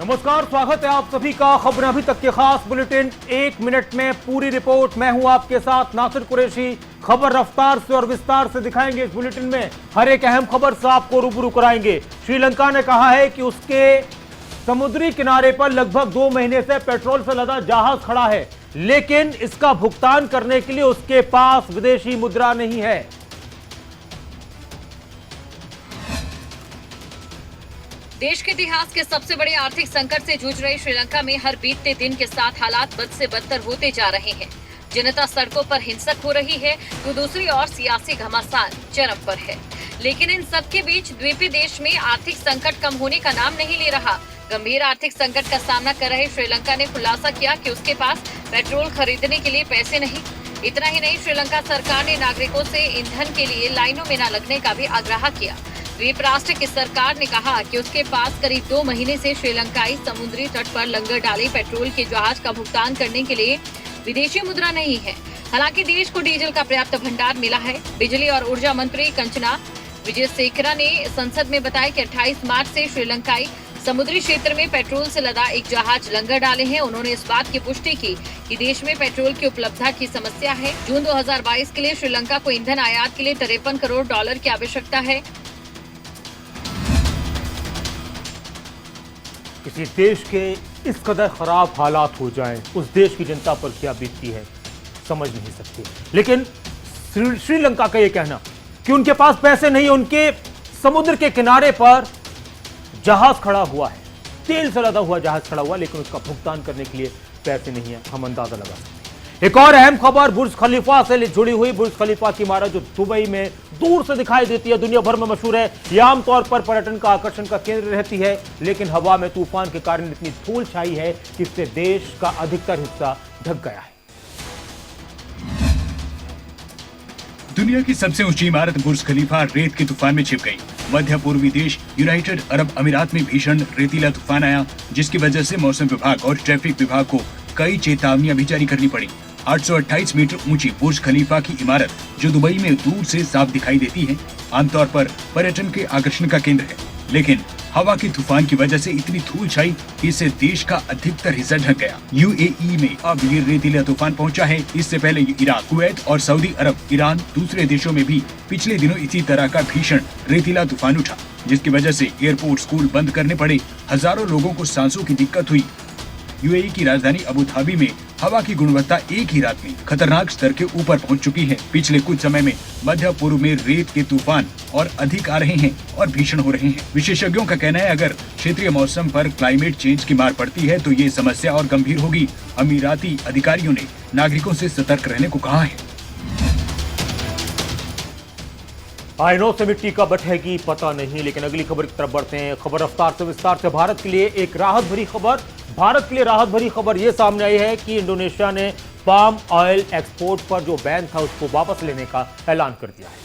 नमस्कार, स्वागत है आप सभी का खबर अभी तक के खास बुलेटिन 1 मिनट में पूरी रिपोर्ट। मैं हूं आपके साथ नासिर कुरैशी। खबर रफ्तार से और विस्तार से दिखाएंगे इस बुलेटिन में। हर एक अहम खबर से आपको रूबरू कराएंगे। श्रीलंका ने कहा है कि उसके समुद्री किनारे पर लगभग 2 महीने से पेट्रोल से लदा जहाज खड़ा है, लेकिन इसका भुगतान करने के लिए उसके पास विदेशी मुद्रा नहीं है। देश के इतिहास के सबसे बड़े आर्थिक संकट से जूझ रही श्रीलंका में हर बीतते दिन के साथ हालात बद से बदतर होते जा रहे हैं। जनता सड़कों पर हिंसक हो रही है तो दूसरी ओर सियासी घमासान चरम पर है। लेकिन इन सब के बीच द्वीपीय देश में आर्थिक संकट कम होने का नाम नहीं ले रहा। गंभीर आर्थिक संकट का सामना कर रहे श्रीलंका ने खुलासा किया कि उसके पास पेट्रोल खरीदने के लिए पैसे नहीं। इतना ही नहीं, श्रीलंका सरकार ने नागरिकों से ईंधन के लिए लाइनों में न लगने का भी आग्रह किया। द्वीप राष्ट्र की सरकार ने कहा कि उसके पास करीब 2 महीने से श्रीलंकाई समुद्री तट पर लंगर डाले पेट्रोल के जहाज का भुगतान करने के लिए विदेशी मुद्रा नहीं है। हालांकि देश को डीजल का पर्याप्त भंडार मिला है। बिजली और ऊर्जा मंत्री कंचना विजयसेखरा ने संसद में बताया कि 28 मार्च से श्रीलंकाई समुद्री क्षेत्र में पेट्रोल से लदा एक जहाज लंगर डाले हैं। उन्होंने इस बात की पुष्टि की कि देश में पेट्रोल की उपलब्धता की समस्या है। जून 2022 के लिए श्रीलंका को ईंधन आयात के लिए $53 करोड़ की आवश्यकता है। किसी देश के इस कदर खराब हालात हो जाएं, उस देश की जनता पर क्या बीतती है समझ नहीं सकती। लेकिन श्रीलंका का ये कहना कि उनके पास पैसे नहीं, उनके समुद्र के किनारे पर जहाज खड़ा हुआ है, तेल से लदा हुआ जहाज खड़ा हुआ, लेकिन उसका भुगतान करने के लिए पैसे नहीं है, हम अंदाजा लगा सकते हैं। एक और अहम खबर बुर्ज खलीफा से जुड़ी हुई। बुर्ज खलीफा की इमारत जो दुबई में दूर से दिखाई देती है, दुनिया भर में मशहूर है, यह आमतौर पर पर्यटन का आकर्षण का केंद्र रहती है, लेकिन हवा में तूफान के कारण इतनी धूल छाई है कि इससे देश का अधिकतर हिस्सा ढक गया है। दुनिया की सबसे ऊंची इमारत बुर्ज खलीफा रेत के तूफान में छिप गई। मध्य पूर्वी देश यूनाइटेड अरब अमीरात में भीषण रेतीला तूफान आया, जिसकी वजह से मौसम विभाग और ट्रैफिक विभाग को कई चेतावनियां भी जारी करनी पड़ी। 828 मीटर ऊंची बुर्ज खलीफा की इमारत जो दुबई में दूर से साफ दिखाई देती है, आमतौर पर पर्यटन के आकर्षण का केंद्र है, लेकिन हवा के तूफान की वजह से इतनी धूल छाई कि इससे देश का अधिकतर हिस्सा ढक गया। यूएई में अब ये रेतीला तूफान पहुंचा है। इससे पहले ये इराक, कुवैत और सऊदी अरब, ईरान, दूसरे देशों में भी पिछले दिनों इसी तरह का भीषण रेतीला तूफान उठा, जिसकी वजह से एयरपोर्ट, स्कूल बंद करने पड़े। हजारों लोगों को सांसों की दिक्कत हुई। यूएई की राजधानी अबू धाबी में हवा की गुणवत्ता एक ही रात में खतरनाक स्तर के ऊपर पहुंच चुकी है। पिछले कुछ समय में मध्य पूर्व में रेत के तूफान और अधिक आ रहे हैं और भीषण हो रहे हैं। विशेषज्ञों का कहना है, अगर क्षेत्रीय मौसम पर क्लाइमेट चेंज की मार पड़ती है तो ये समस्या और गंभीर होगी। अमीराती अधिकारियों ने नागरिकों से सतर्क रहने को कहा है। आयनों से मिट्टी कब बटेगी पता नहीं, लेकिन अगली खबर की तरफ बढ़ते हैं। खबर रफ्तार से विस्तार से। भारत के लिए एक राहत भरी खबर। भारत के लिए राहत भरी खबर यह सामने आई है कि इंडोनेशिया ने पाम ऑयल एक्सपोर्ट पर जो बैन था उसको वापस लेने का ऐलान कर दिया है।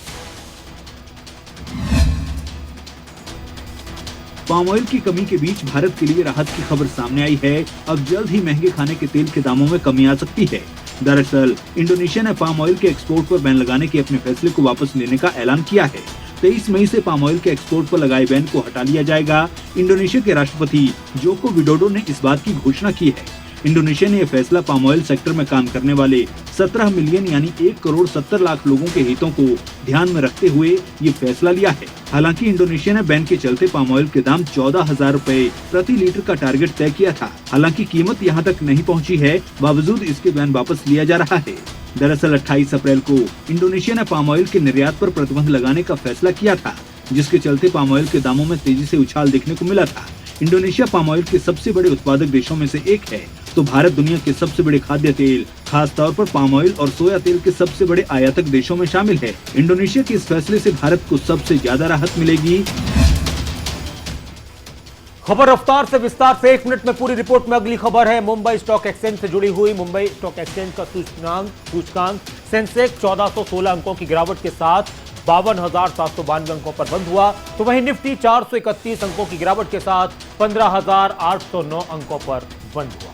पाम ऑयल की कमी के बीच भारत के लिए राहत की खबर सामने आई है। अब जल्द ही महंगे खाने के तेल के दामों में कमी आ सकती है। दरअसल इंडोनेशिया ने पाम ऑयल के एक्सपोर्ट पर बैन लगाने के अपने फैसले को वापस लेने का ऐलान किया है। 23 मई से पाम ऑयल के एक्सपोर्ट पर लगाए बैन को हटा लिया जाएगा। इंडोनेशिया के राष्ट्रपति जोको विडोडो ने इस बात की घोषणा की है। इंडोनेशिया ने यह फैसला पाम ऑयल सेक्टर में काम करने वाले 17 मिलियन यानी 1 करोड़ 70 लाख लोगों के हितों को ध्यान में रखते हुए ये फैसला लिया है। हालांकि इंडोनेशिया ने बैन के चलते पाम ऑयल के दाम 14,000 रुपए प्रति लीटर का टारगेट तय किया था। हालांकि कीमत यहां तक नहीं पहुंची है, बावजूद इसके बैन वापस लिया जा रहा है। दरअसल 28 अप्रैल को इंडोनेशिया ने पाम ऑयल के निर्यात पर प्रतिबंध लगाने का फैसला किया था, जिसके चलते पाम ऑयल के दामों में तेजी से उछाल देखने को मिला था। इंडोनेशिया पाम ऑयल के सबसे बड़े उत्पादक देशों में से एक है, तो भारत दुनिया के सबसे बड़े खाद्य तेल, खास तौर पर पाम ऑयल और सोया तेल के सबसे बड़े आयातक देशों में शामिल है। इंडोनेशिया के इस फैसले से भारत को सबसे ज्यादा राहत मिलेगी। खबर रफ्तार से विस्तार से। 1 मिनट में पूरी रिपोर्ट में अगली खबर है मुंबई स्टॉक एक्सचेंज से जुड़ी हुई। मुंबई स्टॉक एक्सचेंज का सूचकांक सेंसेक्स 1416 अंकों की गिरावट के साथ 52,792 अंकों पर बंद हुआ, तो वहीं निफ्टी 431 अंकों की गिरावट के साथ 15,809 अंकों पर बंद हुआ।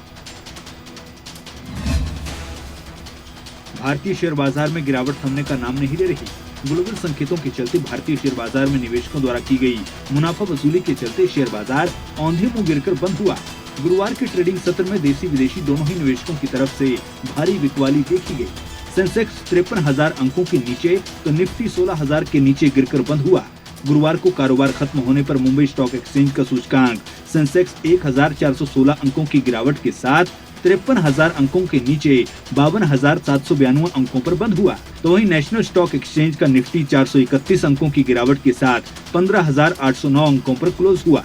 भारतीय शेयर बाजार में गिरावट थमने का नाम नहीं ले रही। ग्लोबल संकेतों के चलते भारतीय शेयर बाजार में निवेशकों द्वारा की गई मुनाफा वसूली के चलते शेयर बाजार औंधे मुंह गिरकर बंद हुआ। गुरुवार के ट्रेडिंग सत्र में देसी विदेशी दोनों ही निवेशकों की तरफ से भारी बिकवाली देखी गई। सेंसेक्स 53,000 अंकों के नीचे तो निफ्टी 16,000 के नीचे गिरकर बंद हुआ। गुरुवार को कारोबार खत्म होने पर मुंबई स्टॉक एक्सचेंज का सूचकांक सेंसेक्स 1,416 अंकों की गिरावट के साथ 53,000 अंकों के नीचे 52,792 अंकों पर बंद हुआ। तो वहीं नेशनल स्टॉक एक्सचेंज का निफ्टी 431 अंकों की गिरावट के साथ 15,809 अंकों पर क्लोज हुआ।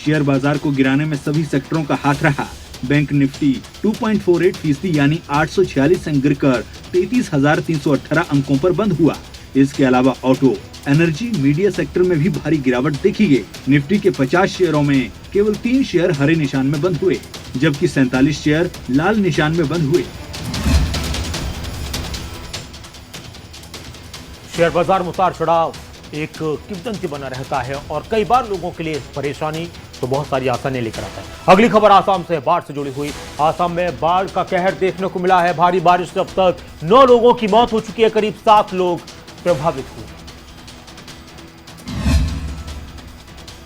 शेयर बाजार को गिराने में सभी सेक्टरों का हाथ रहा। बैंक निफ्टी 2.48% यानी 846 अंक गिरकर 33,318 अंकों पर बंद हुआ। इसके अलावा ऑटो, एनर्जी, मीडिया सेक्टर में भी भारी गिरावट देखी गई। निफ्टी के 50 शेयरों में केवल 3 शेयर हरे निशान में बंद हुए, जबकि 47 शेयर लाल निशान में बंद हुए। शेयर बाजार में उतार चढ़ाव एक किंवदंती बना रहता है और कई बार लोगों के लिए परेशानी तो बहुत सारी आसानी लेकर आता है। अगली खबर आसाम से, बाढ़ से जुड़ी हुई। आसाम में बाढ़ का कहर देखने को मिला है। भारी बारिश से अब तक 9 लोगों की मौत हो चुकी है, करीब 7 लोग प्रभावित हुए।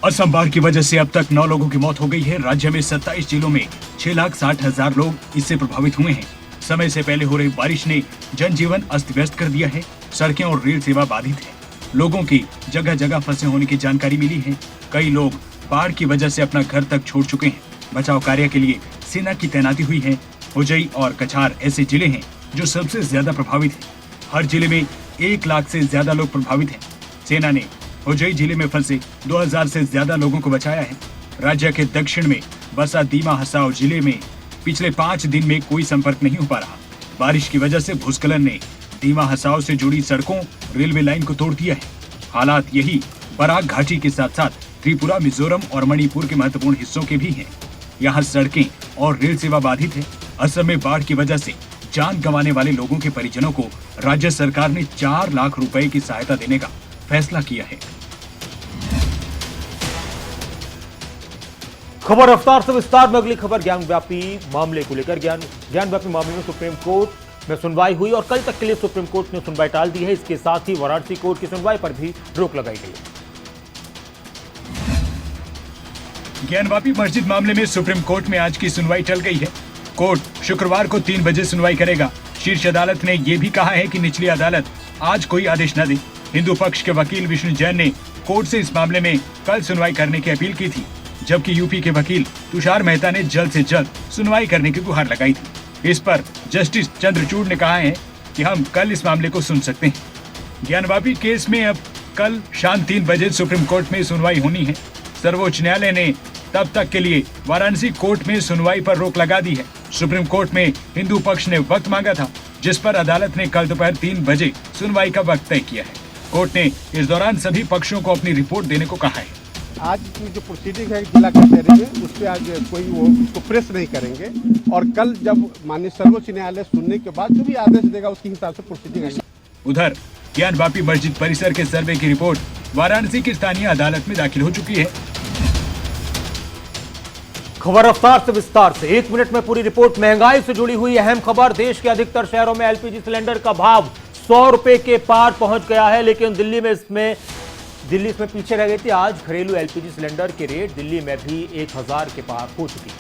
असम बाढ़ की वजह से अब तक 9 लोगों की मौत हो गई है। राज्य में 27 जिलों में 6,60,000 लोग इससे प्रभावित हुए हैं। समय से पहले हो रही बारिश ने जनजीवन अस्त व्यस्त कर दिया है। सड़कें और रेल सेवा बाधित है। लोगों की जगह जगह फंसे होने की जानकारी मिली है। कई लोग बाढ़ की वजह से अपना घर तक छोड़ चुके हैं। बचाव कार्य के लिए सेना की तैनाती हुई है। उजई और कछार ऐसे जिले हैं जो सबसे ज्यादा प्रभावित हैं। हर जिले में 1 लाख से ज्यादा लोग प्रभावित हैं। सेना ने उजई जिले में फंसे 2,000 से ज्यादा लोगों को बचाया है। राज्य के दक्षिण में बसा दीमा हसाओ जिले में पिछले 5 दिन में कोई संपर्क नहीं हो पा रहा। बारिश की वजह से भूस्खलन ने दीमा हसाओ से जुड़ी सड़कों, रेलवे लाइन को तोड़ दिया है। हालात यही बराक घाटी के साथ साथ त्रिपुरा, मिजोरम और मणिपुर के महत्वपूर्ण हिस्सों के भी हैं। यहाँ सड़कें और रेल सेवा बाधित है। असम में बाढ़ की वजह से जान गंवाने वाले लोगों के परिजनों को राज्य सरकार ने 4 लाख रुपए की सहायता देने का फैसला किया है। खबर रफ्तार से विस्तार में अगली खबर ज्ञानव्यापी मामले को लेकर। ज्ञानव्यापी मामले में सुप्रीम कोर्ट में सुनवाई हुई और कल तक के लिए सुप्रीम कोर्ट ने सुनवाई टाल दी है। इसके साथ ही वाराणसी कोर्ट की सुनवाई पर भी रोक लगाई गई है। ज्ञानवापी मस्जिद मामले में सुप्रीम कोर्ट में आज की सुनवाई टल गई है। कोर्ट शुक्रवार को 3 बजे सुनवाई करेगा। शीर्ष अदालत ने यह भी कहा है कि निचली अदालत आज कोई आदेश न दे। हिंदू पक्ष के वकील विष्णु जैन ने कोर्ट से इस मामले में कल सुनवाई करने की अपील की थी, जबकि यूपी के वकील तुषार मेहता ने जल्द से जल्द सुनवाई करने की गुहार लगाई थी। इस पर जस्टिस चंद्रचूड़ ने कहा है कि हम कल इस मामले को सुन सकते हैं। ज्ञानवापी केस में अब कल शाम 3 बजे सुप्रीम कोर्ट में सुनवाई होनी है। सर्वोच्च न्यायालय ने तब तक के लिए वाराणसी कोर्ट में सुनवाई पर रोक लगा दी है। सुप्रीम कोर्ट में हिंदू पक्ष ने वक्त मांगा था, जिस पर अदालत ने कल दोपहर 3 बजे सुनवाई का वक्त तय किया है। कोर्ट ने इस दौरान सभी पक्षों को अपनी रिपोर्ट देने को कहा है। आज की जो प्रोसीडिंग है जिला कचहरी में, उस पर आज कोई वो उसको प्रेस नहीं करेंगे और कल जब माननीय सर्वोच्च न्यायालय सुनने के बाद जो भी आदेश देगा उसके हिसाब से प्रोसीडिंग है। उधर ज्ञानवापी मस्जिद परिसर के सर्वे की रिपोर्ट वाराणसी की स्थानीय अदालत में दाखिल हो चुकी है। खबर रफ्तार से विस्तार से, 1 मिनट में पूरी रिपोर्ट। महंगाई से जुड़ी हुई अहम खबर। देश के अधिकतर शहरों में एलपीजी सिलेंडर का भाव 100 रुपए के पार पहुंच गया है, लेकिन दिल्ली इसमें पीछे रह गई थी। आज घरेलू एलपीजी सिलेंडर के रेट दिल्ली में भी 1,000 के पार हो चुकी है।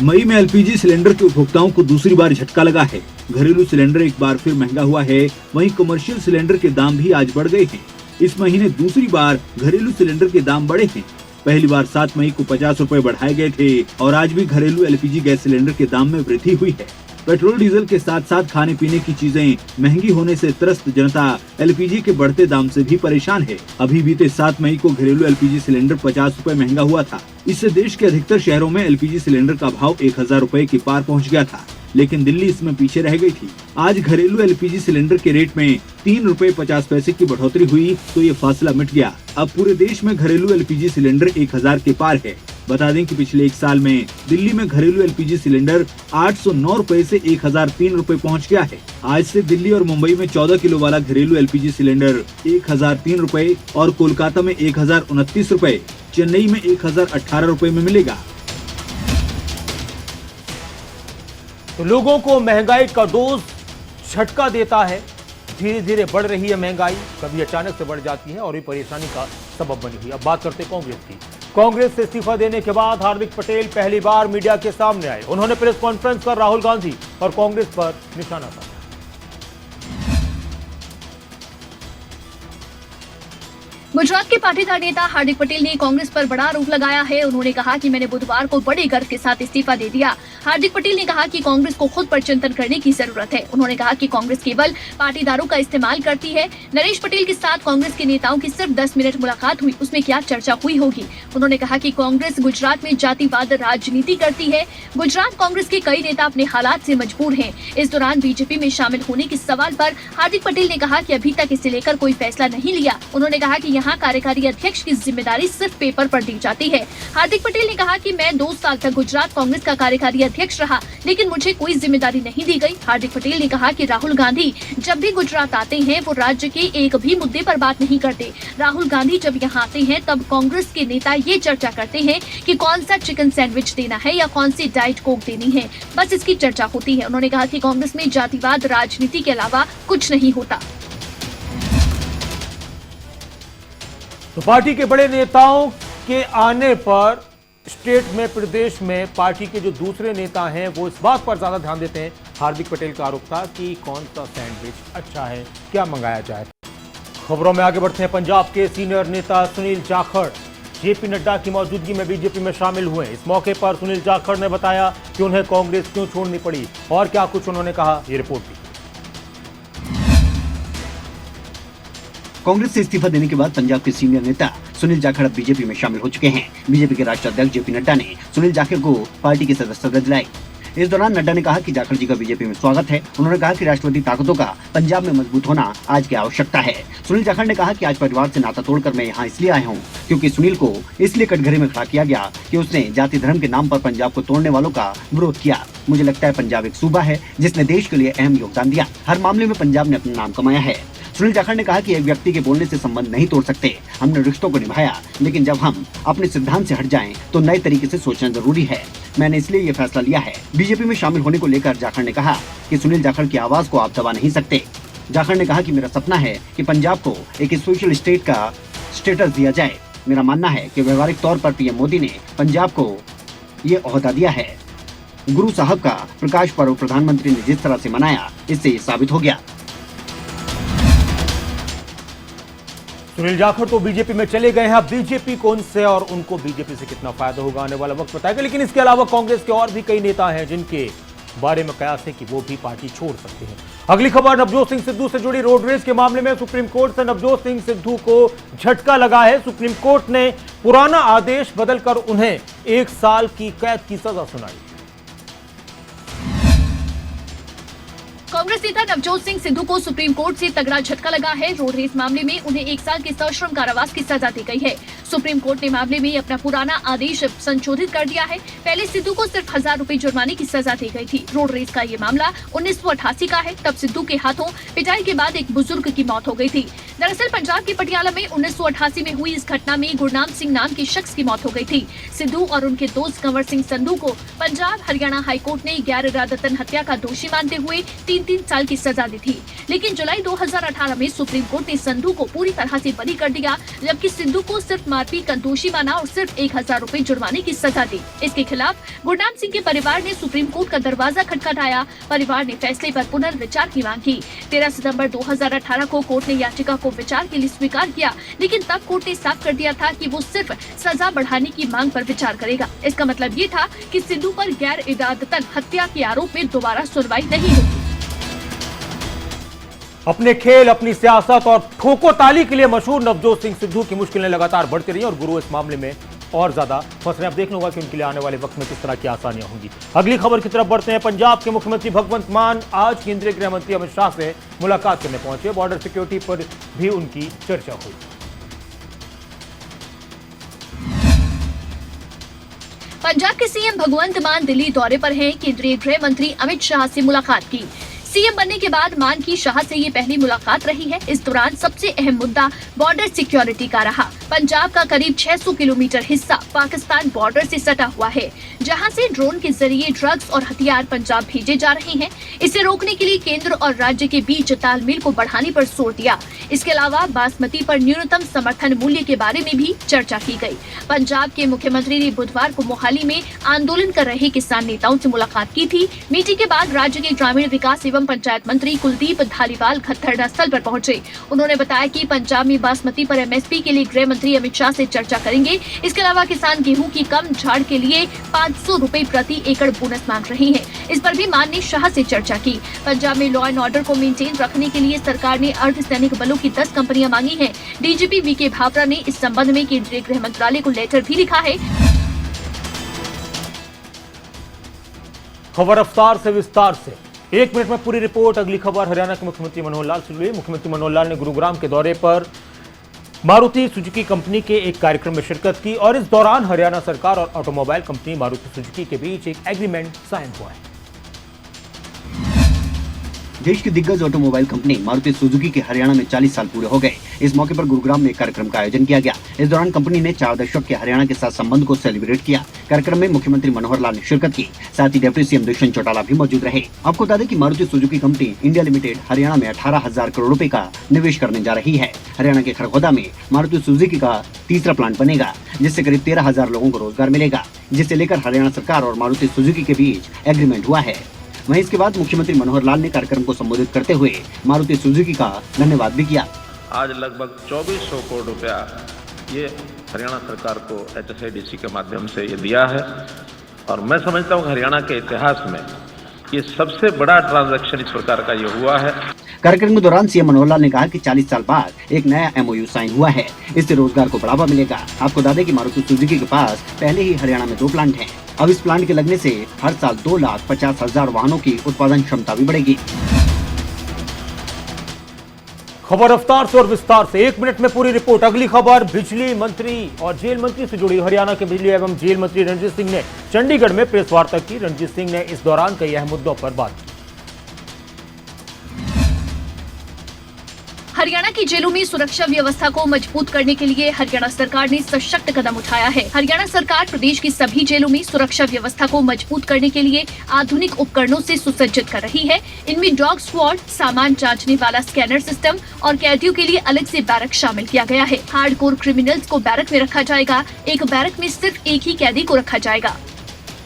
मई में एलपीजी सिलेंडर के उपभोक्ताओं को दूसरी बार झटका लगा है। घरेलू सिलेंडर एक बार फिर महंगा हुआ है, वहीं कमर्शियल सिलेंडर के दाम भी आज बढ़ गए हैं। इस महीने दूसरी बार घरेलू सिलेंडर के दाम बढ़े हैं। पहली बार 7 मई को 50 रुपए बढ़ाए गए थे और आज भी घरेलू एलपीजी गैस सिलेंडर के दाम में वृद्धि हुई है। पेट्रोल डीजल के साथ साथ खाने पीने की चीजें महंगी होने से त्रस्त जनता एलपीजी के बढ़ते दाम से भी परेशान है। अभी बीते 7 मई को घरेलू एलपीजी सिलेंडर 50 रुपए महंगा हुआ था। इससे देश के अधिकतर शहरों में एलपीजी सिलेंडर का भाव 1,000 रुपए के पार पहुंच गया था, लेकिन दिल्ली इसमें पीछे रह गई थी। आज घरेलू एलपीजी सिलेंडर के रेट में 3 रुपए 50 पैसे की बढ़ोतरी हुई तो ये फासला मिट गया। अब पूरे देश में घरेलू एलपीजी सिलेंडर 1,000 के पार है। बता दें कि पिछले 1 साल में दिल्ली में घरेलू एलपीजी सिलेंडर 809 रुपए से 1,003 रुपए पहुंच गया है। आज से दिल्ली और मुंबई में 14 किलो वाला घरेलू एलपीजी सिलेंडर 1,003 रुपए और कोलकाता में 1,029 रुपए, चेन्नई में 1,018 रुपए में मिलेगा। तो लोगों को महंगाई का डोज झटका देता है। धीरे धीरे बढ़ रही है महंगाई, कभी अचानक से बढ़ जाती है और भी परेशानी का सबब बनी हुई। अब बात करते हैं कांग्रेस की। कांग्रेस से इस्तीफा देने के बाद हार्दिक पटेल पहली बार मीडिया के सामने आए। उन्होंने प्रेस कॉन्फ्रेंस कर राहुल गांधी और कांग्रेस पर निशाना साधा। गुजरात के पाटीदार नेता हार्दिक पटेल ने कांग्रेस पर बड़ा आरोप लगाया है। उन्होंने कहा कि मैंने बुधवार को बड़े गर्व के साथ इस्तीफा दे दिया। हार्दिक पटेल ने कहा कि कांग्रेस को खुद पर चिंतन करने की जरूरत है। उन्होंने कहा कि कांग्रेस केवल पाटीदारों का इस्तेमाल करती है। नरेश पटेल के साथ कांग्रेस के नेताओं की सिर्फ 10 मिनट मुलाकात हुई, उसमें क्या चर्चा हुई होगी। उन्होंने कहा कि कांग्रेस गुजरात में जातिवाद राजनीति करती है। गुजरात कांग्रेस के कई नेता अपने हालात से मजबूर हैं। इस दौरान बीजेपी में शामिल होने के सवाल पर हार्दिक पटेल ने कहा कि अभी तक इसे लेकर कोई फैसला नहीं लिया। उन्होंने कहा कि यहाँ कार्यकारी अध्यक्ष की जिम्मेदारी सिर्फ पेपर पर दी जाती है। हार्दिक पटेल ने कहा कि मैं 2 साल तक गुजरात कांग्रेस का कार्यकारी अध्यक्ष रहा, लेकिन मुझे कोई जिम्मेदारी नहीं दी गई। हार्दिक पटेल ने कहा कि राहुल गांधी जब भी गुजरात आते हैं वो राज्य के एक भी मुद्दे पर बात नहीं करते। राहुल गांधी जब यहाँ आते हैं तब कांग्रेस के नेता ये चर्चा करते हैं कि कौन सा चिकन सैंडविच देना है या कौन सी डाइट कोक देनी है, बस इसकी चर्चा होती है। उन्होंने कहा कि कांग्रेस में जातिवाद राजनीति के अलावा कुछ नहीं होता। तो पार्टी के बड़े नेताओं के आने पर स्टेट में, प्रदेश में पार्टी के जो दूसरे नेता हैं वो इस बात पर ज्यादा ध्यान देते हैं। हार्दिक पटेल का आरोप था कि कौन सा सैंडविच अच्छा है, क्या मंगाया जाए। खबरों में आगे बढ़ते हैं। पंजाब के सीनियर नेता सुनील जाखड़ जेपी नड्डा की मौजूदगी में बीजेपी में शामिल हुए। इस मौके पर सुनील जाखड़ ने बताया कि उन्हें कांग्रेस क्यों छोड़नी पड़ी और क्या कुछ उन्होंने कहा, ये रिपोर्ट थी। कांग्रेस से इस्तीफा देने के बाद पंजाब के सीनियर नेता सुनील जाखड़ बीजेपी में शामिल हो चुके हैं। बीजेपी के राष्ट्रीय अध्यक्ष जेपी नड्डा ने सुनील जाखड़ को पार्टी की सदस्यता दिलाई। इस दौरान नड्डा ने कहा कि जाखड़ जी का बीजेपी में स्वागत है। उन्होंने कहा कि राष्ट्रवादी ताकतों का पंजाब में मजबूत होना आज की आवश्यकता है। सुनील जाखड़ ने कहा कि आज परिवार से नाता तोड़कर मैं यहाँ इसलिए आया हूँ क्योंकि सुनील को इसलिए कटघरे में खड़ा किया गया कि उसने जाति धर्म के नाम पर पंजाब को तोड़ने वालों का विरोध किया। मुझे लगता है पंजाब एक सूबा है जिसने देश के लिए अहम योगदान दिया। हर मामले में पंजाब ने अपना नाम कमाया है। सुनील जाखड़ ने कहा कि एक व्यक्ति के बोलने से संबंध नहीं तोड़ सकते। हमने रिश्तों को निभाया, लेकिन जब हम अपने सिद्धांत से हट जाएं तो नए तरीके से सोचना जरूरी है। मैंने इसलिए ये फैसला लिया है। बीजेपी में शामिल होने को लेकर जाखड़ ने कहा कि सुनील जाखड़ की आवाज को आप दबा नहीं सकते। जाखड़ ने कहा कि मेरा सपना है कि पंजाब को एक स्पेशल स्टेट का स्टेटस दिया जाए। मेरा मानना है कि व्यवहारिक तौर पर पीएम मोदी ने पंजाब को ये ओहदा दिया है। गुरु साहब का प्रकाश पर्व प्रधानमंत्री ने जिस तरह से मनाया, इससे ये साबित हो गया। सुनील जाखड़ तो बीजेपी में चले गए हैं। अब बीजेपी कौन से और उनको बीजेपी से कितना फायदा होगा आने वाला वक्त बताएगा। लेकिन इसके अलावा कांग्रेस के और भी कई नेता हैं जिनके बारे में कयास है कि वो भी पार्टी छोड़ सकते हैं। अगली खबर नवजोत सिंह सिद्धू से जुड़ी। रोड रेस के मामले में सुप्रीम कोर्ट से नवजोत सिंह सिद्धू को झटका लगा है। सुप्रीम कोर्ट ने पुराना आदेश बदलकर उन्हें 1 साल की कैद की सजा सुनाई। कांग्रेस नेता नवजोत सिंह सिद्धू को सुप्रीम कोर्ट से तगड़ा झटका लगा है। रोड रेस मामले में उन्हें 1 साल के सश्रम कारावास की सजा दी गई है। सुप्रीम कोर्ट ने मामले में अपना पुराना आदेश संशोधित कर दिया है। पहले सिद्धू को सिर्फ 1000 रुपए जुर्माने की सजा दी गई थी। रोड रेस का ये मामला 1988 का है। तब सिद्धू के हाथों पिटाई के बाद एक बुजुर्ग की मौत हो गई थी। दरअसल पंजाब के पटियाला में 1988 में हुई इस घटना में गुरनाम सिंह नाम के शख्स की मौत हो गई थी। सिद्धू और उनके दोस्त कंवर सिंह संधू को पंजाब हरियाणा हाईकोर्ट ने गैर इरादतन हत्या का दोषी मानते हुए 3 साल की सजा दी थी। लेकिन जुलाई 2018 में सुप्रीम कोर्ट ने संधू को पूरी तरह से बरी कर दिया, जबकि सिद्धू को सिर्फ मारपीट का दोषी माना और सिर्फ 1000 रुपए जुर्माने की सजा दी। इसके खिलाफ गुरनाम सिंह के परिवार ने सुप्रीम कोर्ट का दरवाजा खटखटाया। परिवार ने फैसले पर पुनर्विचार की मांग की। 13 सितंबर 2018 को कोर्ट ने याचिका को विचार के लिए स्वीकार किया, लेकिन तब कोर्ट ने साफ कर दिया था कि वो सिर्फ सजा बढ़ाने की मांग पर विचार करेगा। इसका मतलब ये था कि सिद्धू पर गैर इरादतन हत्या के आरोप में दोबारा सुनवाई नहीं होगी। अपने खेल, अपनी सियासत और ठोको ताली के लिए मशहूर नवजोत सिंह सिद्धू की मुश्किलें लगातार बढ़ती रही और गुरु इस मामले में और ज्यादा फंस रहे। अब देखना होगा कि उनके लिए आने वाले वक्त में किस तरह की आसानियां होंगी। अगली खबर की तरफ बढ़ते हैं। पंजाब के मुख्यमंत्री भगवंत मान आज केंद्रीय गृह मंत्री अमित शाह से मुलाकात करने पहुंचे। बॉर्डर सिक्योरिटी पर भी उनकी चर्चा हुई। पंजाब के सीएम भगवंत मान दिल्ली दौरे पर हैं। केंद्रीय गृह मंत्री अमित शाह से मुलाकात की। सीएम बनने के बाद मान की शाह से ये पहली मुलाकात रही है। इस दौरान सबसे अहम मुद्दा बॉर्डर सिक्योरिटी का रहा। पंजाब का करीब 600 किलोमीटर हिस्सा पाकिस्तान बॉर्डर से सटा हुआ है, जहां से ड्रोन के जरिए ड्रग्स और हथियार पंजाब भेजे जा रहे हैं। इसे रोकने के लिए केंद्र और राज्य के बीच तालमेल को बढ़ाने पर जोर दिया। इसके अलावा बासमती पर न्यूनतम समर्थन मूल्य के बारे में भी चर्चा की गई। पंजाब के मुख्यमंत्री ने बुधवार को मोहाली में आंदोलन कर रहे किसान नेताओं से मुलाकात की थी। मीटिंग के बाद राज्य के ग्रामीण विकास एवं पंचायत मंत्री कुलदीप धालीवाल घटना स्थल पर पहुंचे। उन्होंने बताया कि पंजाब में बासमती पर एमएसपी के लिए गृह मंत्री अमित शाह से चर्चा करेंगे। इसके अलावा किसान गेहूं की कम झाड़ के लिए 500 रुपए प्रति एकड़ बोनस मांग रहे हैं। इस पर भी मान ने शाह से चर्चा की। पंजाब में लॉ एंड ऑर्डर को मेंटेन रखने के लिए सरकार ने अर्धसैनिक बलों की 10 कंपनियां मांगी हैं। डीजीपी वीके भावरा ने इस संबंध में केंद्रीय गृह मंत्रालय को लेटर भी लिखा है। खबर रफ्तार से विस्तार से, 1 मिनट में पूरी रिपोर्ट। अगली खबर हरियाणा के मुख्यमंत्री मनोहर लाल से जुड़ी। मुख्यमंत्री मनोहर लाल ने गुरुग्राम के दौरे पर मारुति सुजुकी कंपनी के एक कार्यक्रम में शिरकत की और इस दौरान हरियाणा सरकार और ऑटोमोबाइल कंपनी मारुति सुजुकी के बीच एक एग्रीमेंट साइन हुआ है। देश की दिग्गज ऑटोमोबाइल कंपनी मारुति सुजुकी के हरियाणा में 40 साल पूरे हो गए। इस मौके पर गुरुग्राम में एक कार्यक्रम का आयोजन किया गया। इस दौरान कंपनी ने 4 दशक के हरियाणा के साथ संबंध को सेलिब्रेट किया। कार्यक्रम में मुख्यमंत्री मनोहर लाल ने शिरकत की, साथ ही डिप्टी सीएम दुष्यंत चौटाला भी मौजूद रहे। आपको बता दें कि Maruti Suzuki company India limited Haryana में 18,000 करोड़ रुपए का निवेश करने जा रही है। हरियाणा के खरगोदा में मारुति सुजुकी का तीसरा प्लांट बनेगा, जिससे करीब 13,000 लोगों को रोजगार मिलेगा, जिसे लेकर हरियाणा सरकार और मारुति सुजुकी के बीच एग्रीमेंट हुआ है। वहीं इसके बाद मुख्यमंत्री मनोहर लाल ने कार्यक्रम को संबोधित करते हुए मारुति सुजुकी का धन्यवाद भी किया। आज लगभग 2400 करोड़ रुपया ये हरियाणा सरकार को HSIDC के माध्यम से ये दिया है और मैं समझता हूँ हरियाणा के इतिहास में ये सबसे बड़ा ट्रांजैक्शन इस प्रकार का ये हुआ है। कार्यक्रम के दौरान सीएम मनोहर लाल ने कहा कि 40 साल बाद एक नया MOU साइन हुआ है, इससे रोजगार को बढ़ावा मिलेगा। आपको बता दें कि मारुति सुजुकी के पास पहले ही हरियाणा में 2 प्लांट हैं। अब इस प्लांट के लगने से हर साल 2,50,000 वाहनों की उत्पादन क्षमता भी बढ़ेगी। खबर रफ्तार से और विस्तार से, 1 मिनट में पूरी रिपोर्ट। अगली खबर बिजली मंत्री और जेल मंत्री से जुड़ी। हरियाणा के बिजली एवं जेल मंत्री रणजीत सिंह ने चंडीगढ़ में प्रेस वार्ता की। रणजीत सिंह ने इस दौरान कई अहम मुद्दों पर बात की। हरियाणा की जेलों में सुरक्षा व्यवस्था को मजबूत करने के लिए हरियाणा सरकार ने सशक्त कदम उठाया है। हरियाणा सरकार प्रदेश की सभी जेलों में सुरक्षा व्यवस्था को मजबूत करने के लिए आधुनिक उपकरणों से सुसज्जित कर रही है। इनमें डॉग स्क्वाड, सामान जांचने वाला स्कैनर सिस्टम और कैदियों के लिए अलग से बैरक शामिल किया गया है। हार्डकोर क्रिमिनल्स को बैरक में रखा जाएगा। एक बैरक में सिर्फ एक ही कैदी को रखा जाएगा।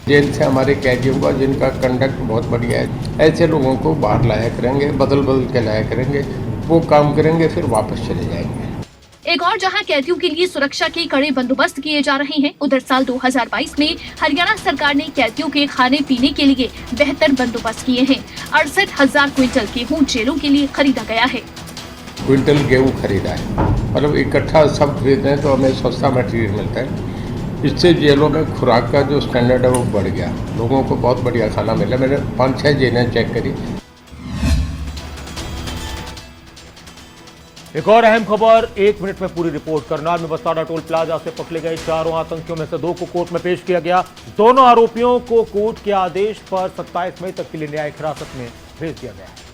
जेल से हमारे कैदियों का जिनका कंडक्ट बहुत बढ़िया है, ऐसे लोगों को बाहर लाया करेंगे, बदल के लाया करेंगे, वो काम करेंगे, फिर वापस चले जाएंगे। एक और जहां कैदियों के लिए सुरक्षा के कड़े बंदोबस्त किए जा रहे हैं, उधर साल 2022 में हरियाणा सरकार ने कैदियों के खाने पीने के लिए बेहतर बंदोबस्त किए हैं। 68,000 क्विंटल गेहूं जेलों के लिए खरीदा गया है। क्विंटल गेहूँ खरीदा है, मतलब इकट्ठा सब खरीदते हैं तो हमें सस्ता मटेरियल मिलता है। इससे जेलों में खुराक का जो स्टैंडर्ड है वो बढ़ गया, लोगों को बहुत बढ़िया खाना मिला। मैंने 5-6 जेलें चेक करी। एक और अहम खबर, 1 मिनट में पूरी रिपोर्ट। करनाल में बसाड़ा टोल प्लाजा से पकड़े गए 4 आतंकियों में से 2 को कोर्ट में पेश किया गया। दोनों आरोपियों को कोर्ट के आदेश पर 27 मई तक के लिए न्यायिक हिरासत में भेज दिया गया है।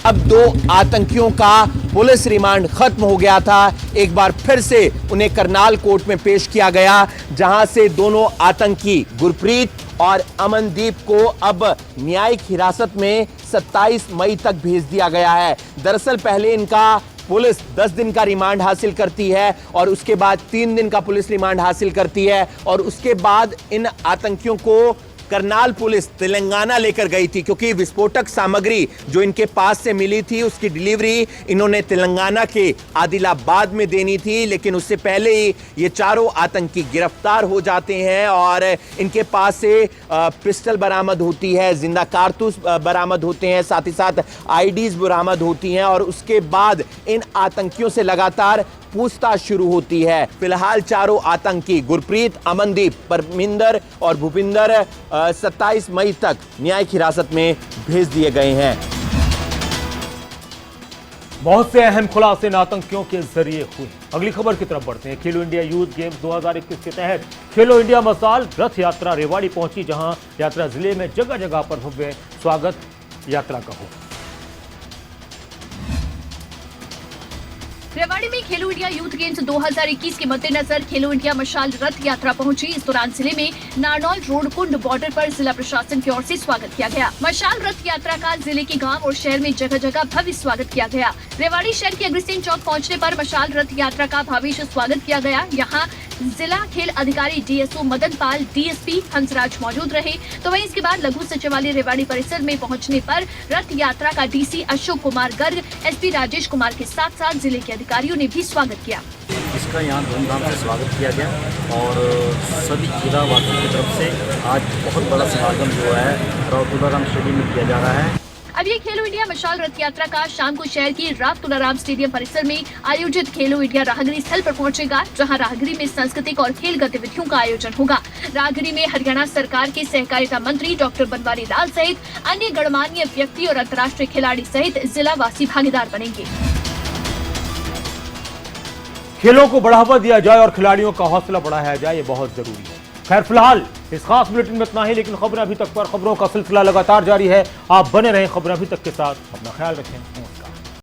अब 2 आतंकियों का पुलिस रिमांड खत्म हो गया था। एक बार फिर से उन्हें करनाल कोर्ट में पेश किया गया, जहां से दोनों आतंकी गुरप्रीत और अमनदीप को अब न्यायिक हिरासत में 27 मई तक भेज दिया गया है। दरअसल पहले इनका पुलिस 10 दिन का रिमांड हासिल करती है और उसके बाद 3 दिन का पुलिस रिमांड हासिल करती है और उसके बाद इन आतंकियों को करनाल पुलिस तेलंगाना लेकर गई थी, क्योंकि विस्फोटक सामग्री जो इनके पास से मिली थी उसकी डिलीवरी इन्होंने तेलंगाना के आदिलाबाद में देनी थी। लेकिन उससे पहले ही ये 4 आतंकी गिरफ्तार हो जाते हैं और इनके पास से पिस्टल बरामद होती है, जिंदा कारतूस बरामद होते हैं, साथ ही साथ आईडीज बरामद होती हैं और उसके बाद इन आतंकियों से लगातार पूछताछ शुरू होती है। फिलहाल 4 आतंकी गुरप्रीत, अमनदीप, परमिंदर और भूपिंदर 27 मई तक न्यायिक हिरासत में भेज दिए गए हैं। बहुत से अहम खुलासे इन आतंकियों के जरिए हुए। अगली खबर की तरफ बढ़ते हैं। खेलो इंडिया यूथ गेम्स 2021 के तहत खेलो इंडिया मशाल रथ यात्रा रेवाड़ी पहुंची, जहां यात्रा जिले में जगह जगह पर भव्य स्वागत यात्रा का हो। रेवाड़ी में खेलो इंडिया यूथ गेम्स 2021 के मद्देनजर खेलो इंडिया मशाल रथ यात्रा पहुंची। इस दौरान जिले में नारनौल रोडकुंड बॉर्डर पर जिला प्रशासन की ओर से स्वागत किया गया। मशाल रथ यात्रा का जिले के गांव और शहर में जगह जगह भव्य स्वागत किया गया। रेवाड़ी शहर के अग्रसेन चौक पहुंचने पर मशाल रथ यात्रा का भव्य स्वागत किया गया। यहाँ जिला खेल अधिकारी डीएसओ मदन पाल, डीएसपी हंसराज मौजूद रहे। तो वहीं इसके बाद लघु सचिवालय रेवाड़ी परिसर में पहुंचने पर रथ यात्रा का डीसी अशोक कुमार गर्ग, एसपी राजेश कुमार के साथ साथ जिले के अधिकारियों ने भी स्वागत किया। इसका यहाँ धूमधाम से स्वागत किया गया और सभी जिला वासियों की तरफ से आज बहुत बड़ा समागम जो है राव तुलाराम स्टेडियम में किया जा रहा है। अब ये खेलो इंडिया मशाल रथ यात्रा का शाम को शहर की राव तुलाराम स्टेडियम परिसर में आयोजित खेलो इंडिया राहगिरी स्थल पर पहुंचेगा, जहां राहगिरी में सांस्कृतिक और खेल गतिविधियों का आयोजन होगा। राहगिरी में हरियाणा सरकार के सहकारिता मंत्री डॉक्टर बनवारी लाल सहित अन्य गणमान्य व्यक्ति और अंतर्राष्ट्रीय खिलाड़ी सहित जिला वासी भागीदार बनेंगे। खेलों को बढ़ावा दिया जाए और खिलाड़ियों का हौसला बढ़ाया जाए, ये बहुत जरूरी है। खैर, फिलहाल इस खास बुलेटिन में इतना ही, लेकिन खबरें अभी तक पर, खबरों का सिलसिला लगातार जारी है। आप बने रहें खबरें अभी तक के साथ। अपना ख्याल रखें।